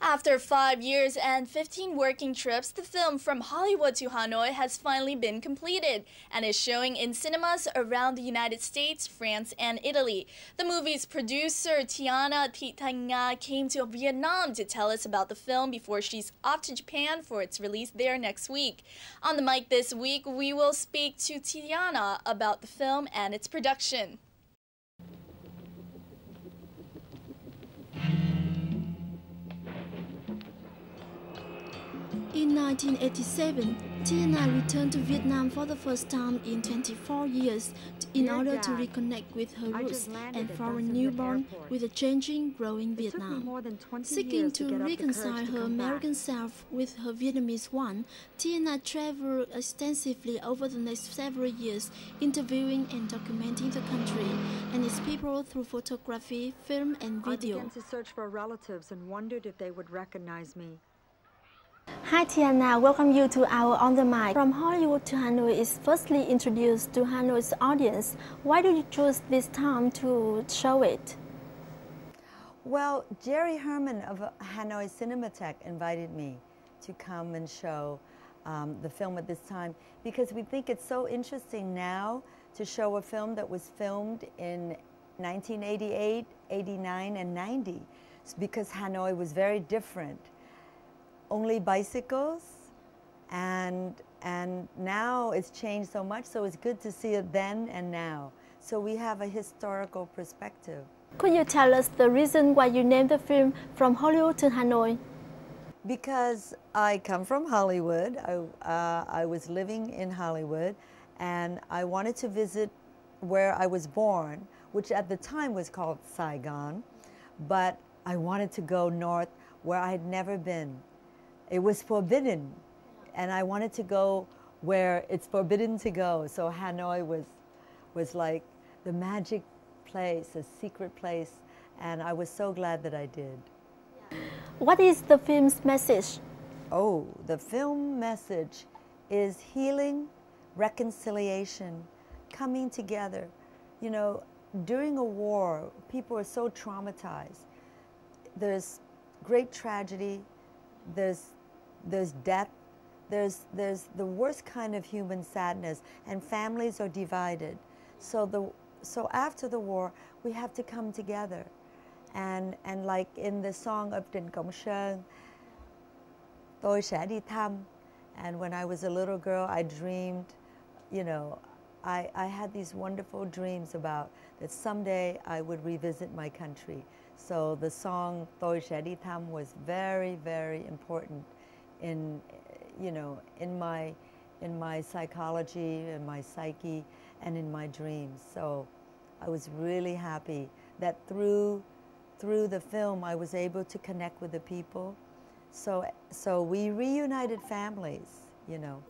After 5 years and 15 working trips, the film From Hollywood to Hanoi has finally been completed and is showing in cinemas around the United States, France, and Italy. The movie's producer, Tiana came to Vietnam to tell us about the film before she's off to Japan for its release there next week. On the mic this week, we will speak to Tiana about the film and its production. In 1987, Tiana returned to Vietnam for the first time in 24 years in order to reconnect with her roots and for a newborn with a changing, growing Vietnam. Seeking to reconcile her American self with her Vietnamese one, Tiana traveled extensively over the next several years, interviewing and documenting the country and its people through photography, film, and video. I began to search for relatives and wondered if they would recognize me. Hi Tiana, welcome you to our On the Mic. From Hollywood to Hanoi is firstly introduced to Hanoi's audience. Why do you choose this time to show it? Well, Jerry Herman of Hanoi Cinematheque invited me to come and show the film at this time because we think it's so interesting now to show a film that was filmed in 1988, 89, and 90 because Hanoi was very different. Only bicycles, and now it's changed so much, so it's good to see it then and now. So we have a historical perspective. Could you tell us the reason why you named the film From Hollywood to Hanoi? Because I come from Hollywood. I was living in Hollywood, and I wanted to visit where I was born, which at the time was called Saigon, but I wanted to go north where I had never been. It was forbidden, and I wanted to go where it's forbidden to go. So Hanoi was like the magic place, a secret place, and I was so glad that I did. What is the film's message? Oh, the film message is healing, reconciliation, coming together. You know, during a war, people are so traumatized. There's great tragedy, there's death, there's the worst kind of human sadness, and families are divided. So after the war, we have to come together, and like in the song of Trịnh Công Sơn, Tôi sẽ đi thăm. And when I was a little girl, I dreamed, you know, I had these wonderful dreams about that someday I would revisit my country. So the song Tôi sẽ đi thăm was very, very important in, you know, in my psychology, in my psyche, and in my dreams. So I was really happy that through the film I was able to connect with the people. So we reunited families, you know.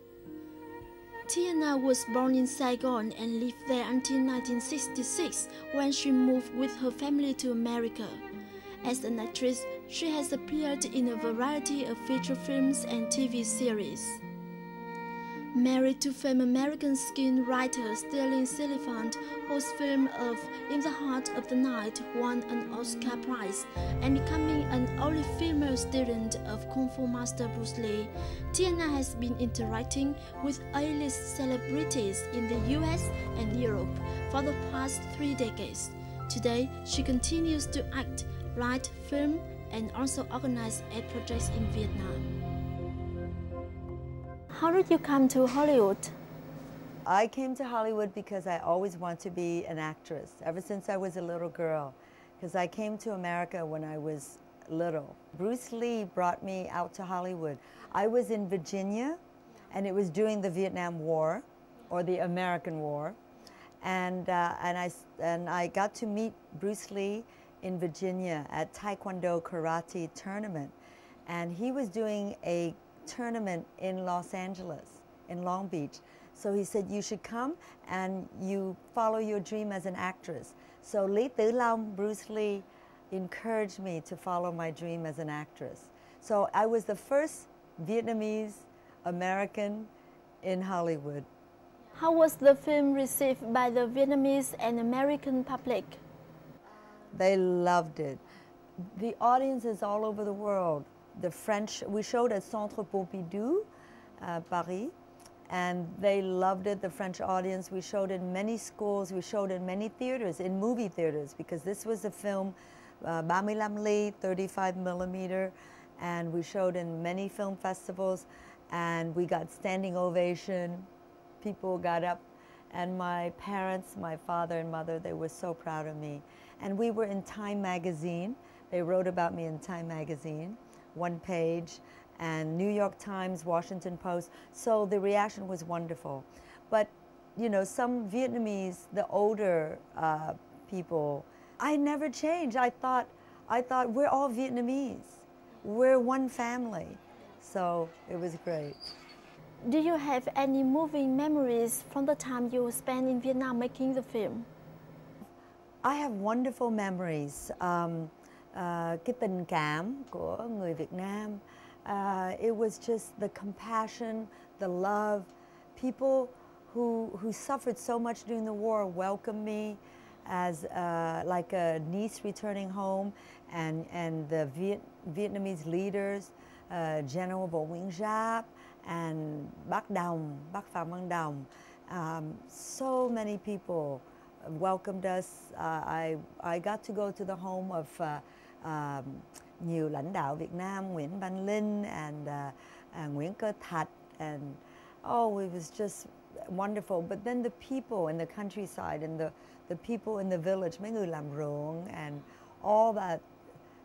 Tiana was born in Saigon and lived there until 1966 when she moved with her family to America. As an actress, she has appeared in a variety of feature films and TV series. Married to famed American screenwriter Sterling Siliphant, whose film of In the Heart of the Night won an Oscar Prize, and becoming an only female student of Kung Fu master Bruce Lee, Tiana has been interacting with A-list celebrities in the US and Europe for the past 3 decades. Today, she continues to act, write, film, and also organize aid projects in Vietnam. How did you come to Hollywood? I came to Hollywood because I always wanted to be an actress, ever since I was a little girl, because I came to America when I was little. Bruce Lee brought me out to Hollywood. I was in Virginia, and it was during the Vietnam War, or the American War, and I got to meet Bruce Lee in Virginia at Taekwondo Karate tournament, and he was doing a tournament in Los Angeles, in Long Beach. So he said, you should come and you follow your dream as an actress. So Lý Tử Long, Bruce Lee, encouraged me to follow my dream as an actress. So I was the first Vietnamese American in Hollywood. How was the film received by the Vietnamese and American public? They loved it. The audiences all over the world the French, we showed at Centre Pompidou, Paris, and they loved it, the French audience. We showed in many schools, we showed in many theaters, in movie theaters, because this was a film, 35 ly, 35 millimeter, and we showed in many film festivals, and we got standing ovation. People got up, and my parents, my father and mother, they were so proud of me. And we were in Time magazine. They wrote about me in Time magazine, one page, and New York Times, Washington Post. So the reaction was wonderful. But, you know, some Vietnamese, the older people, I never changed. I thought we're all Vietnamese. We're one family. So it was great. Do you have any moving memories from the time you spent in Vietnam making the film? I have wonderful memories. Cái tình cảm của người Việt Nam. It was just the compassion, the love. People who suffered so much during the war welcomed me as like a niece returning home, and the Vietnamese leaders, General Vo Nguyễn Giáp and Bác Đồng, Bác Phạm Văn Đồng. So many people welcomed us. I got to go to the home of nhiều lãnh đạo Việt Nam, Nguyễn Văn Linh and Nguyễn Cơ Thạch, and oh, it was just wonderful. But then the people in the countryside and the people in the village, mấy người làm ruộng and all that,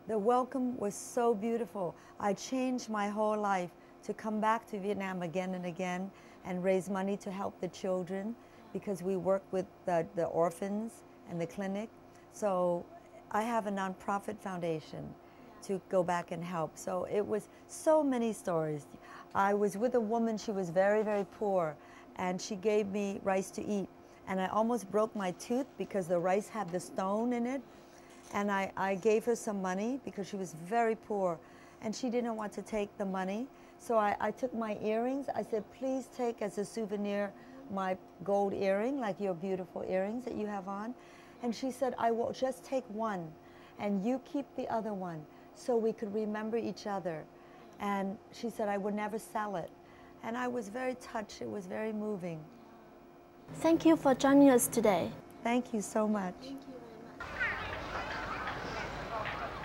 the welcome was so beautiful. I changed my whole life to come back to Vietnam again and again and raise money to help the children, because we work with the orphans and the clinic. So I have a nonprofit foundation to go back and help. So it was so many stories. I was with a woman, she was very, very poor, and she gave me rice to eat. And I almost broke my tooth because the rice had the stone in it. And I gave her some money because she was very poor, and she didn't want to take the money. So I took my earrings. I said, please take as a souvenir my gold earring, like your beautiful earrings that you have on. And she said, I will just take one, and you keep the other one, so we could remember each other. And she said, I would never sell it. And I was very touched. It was very moving. Thank you for joining us today. Thank you so much.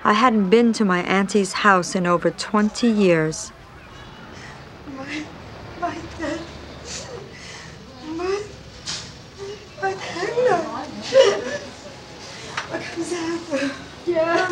I hadn't been to my auntie's house in over 20 years. Tháng rồi. Bà không sao. Dạ.